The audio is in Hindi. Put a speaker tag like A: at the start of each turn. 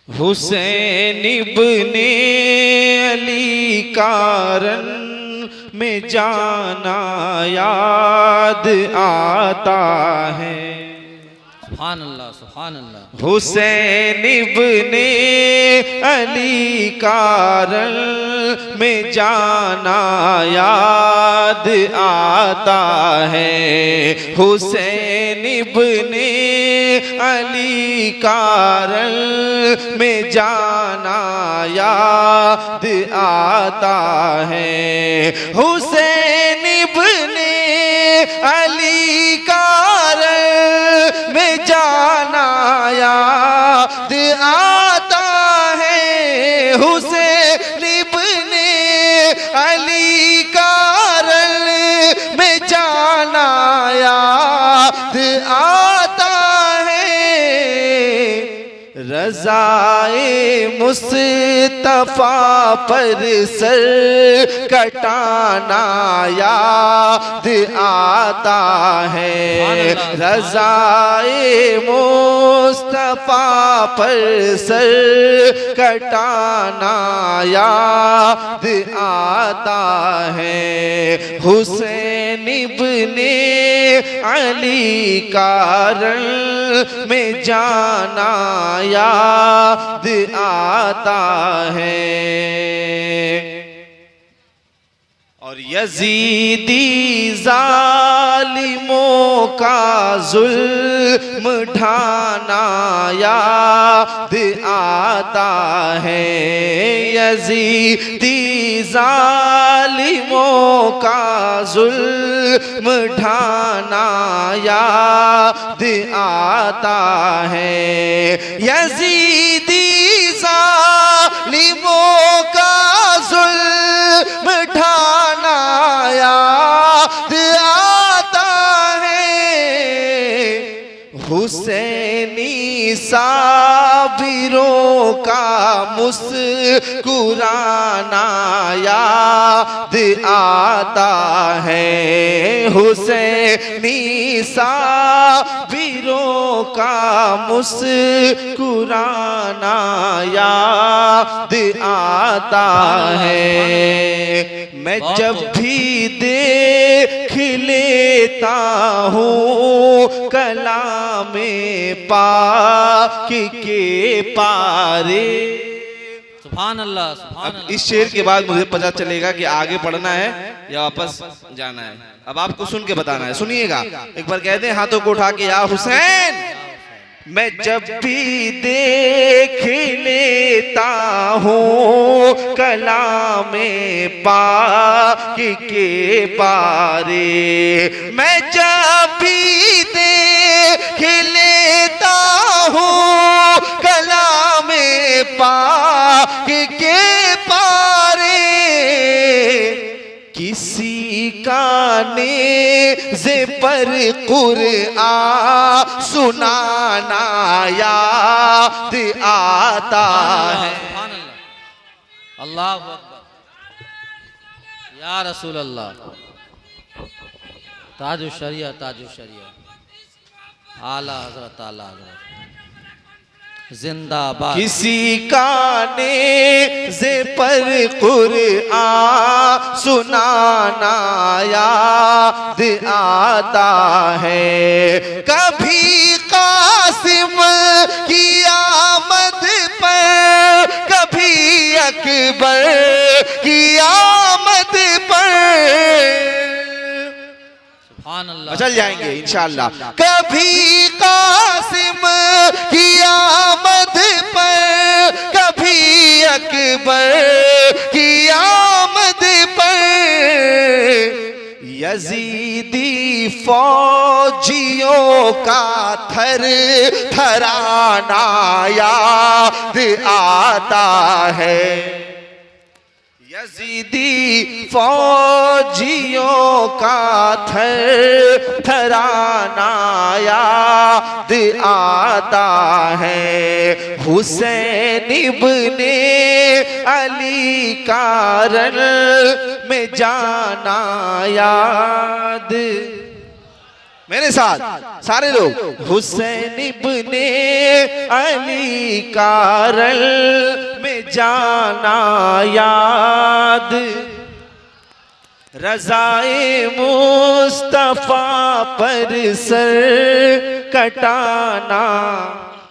A: हुसैन इब्ने अली कारण में जाना याद आता है।
B: सुभान अल्लाह, सुभान अल्लाह।
A: हुसैन इब्ने अली कारण में जाना याद आता है। हुसैन इब्ने अली कारण में जाना याद आता है। हुसैन इब्ने अली कारण में जाना याद आता है। हुसैन इब्ने अली कारण में जाना याद आता है। रज़ाए मुस्तफ़ा पर सर कटाना याद आता है। रज़ाए मुस्तफ़ा पर सर कटाना याद आता है। हुसैन इब्ने अली कारण में जाना याद आता है। और यजीदी जालिमों का जुल्म ढाना याद आता है। यजीदी जालिमों का जुल्म ढाना याद आता है। यजीदी जालिमों का जुल्म ढाना याद आता है। हुसैनी साबिरों का मुस्कुराना याद आता है। हुसैनी साबिरों का मुस्कुराना याद आता है। मैं जब भी देख लेता हूँ कलामे पाक के पारे।
B: सुभान अल्लाह, सुभान
A: अब
B: अल्लाह।
A: इस शेर के बाद मुझे पता चलेगा कि आगे पढ़ना है या वापस जाना है। अब आपको सुन के बताना है। सुनिएगा, एक बार कहते हैं हाथों को उठा के, या हुसैन। मैं जब भी देख लेता हूँ कलामे पाक के पारे। मैं जब भी देख लेता हूँ कलामे पाक के पारे। किसी का नेज़े पर कुरआन सुनाना याद आता है।
B: सुभान अल्लाह, अल्लाहु अकबर, या रसूल अल्लाह। ताजु शरिया, ताजु शरिया, आला हजरत, आला हजरत, जिंदाबाद।
A: किसी का नेज़े पर कुरआन सुनाना याद आता है। कभी कासिम की आमद पर, कभी अकबर की आमद पर चल जाएंगे इंशाअल्लाह। कभी कासिम की आमद पर, कभी अकबर की आमद पर यजीदी फौजियों का थर थराना याद आता है। यजीदी फौजियों का थर थराना याद आता है। हुसैन इब्ने अली कारण में जाना याद मेरे साथ सारे लोग। हुसैन इब्ने अली कारल में जाना याद, रज़ाए मुस्तफा पर सर कटाना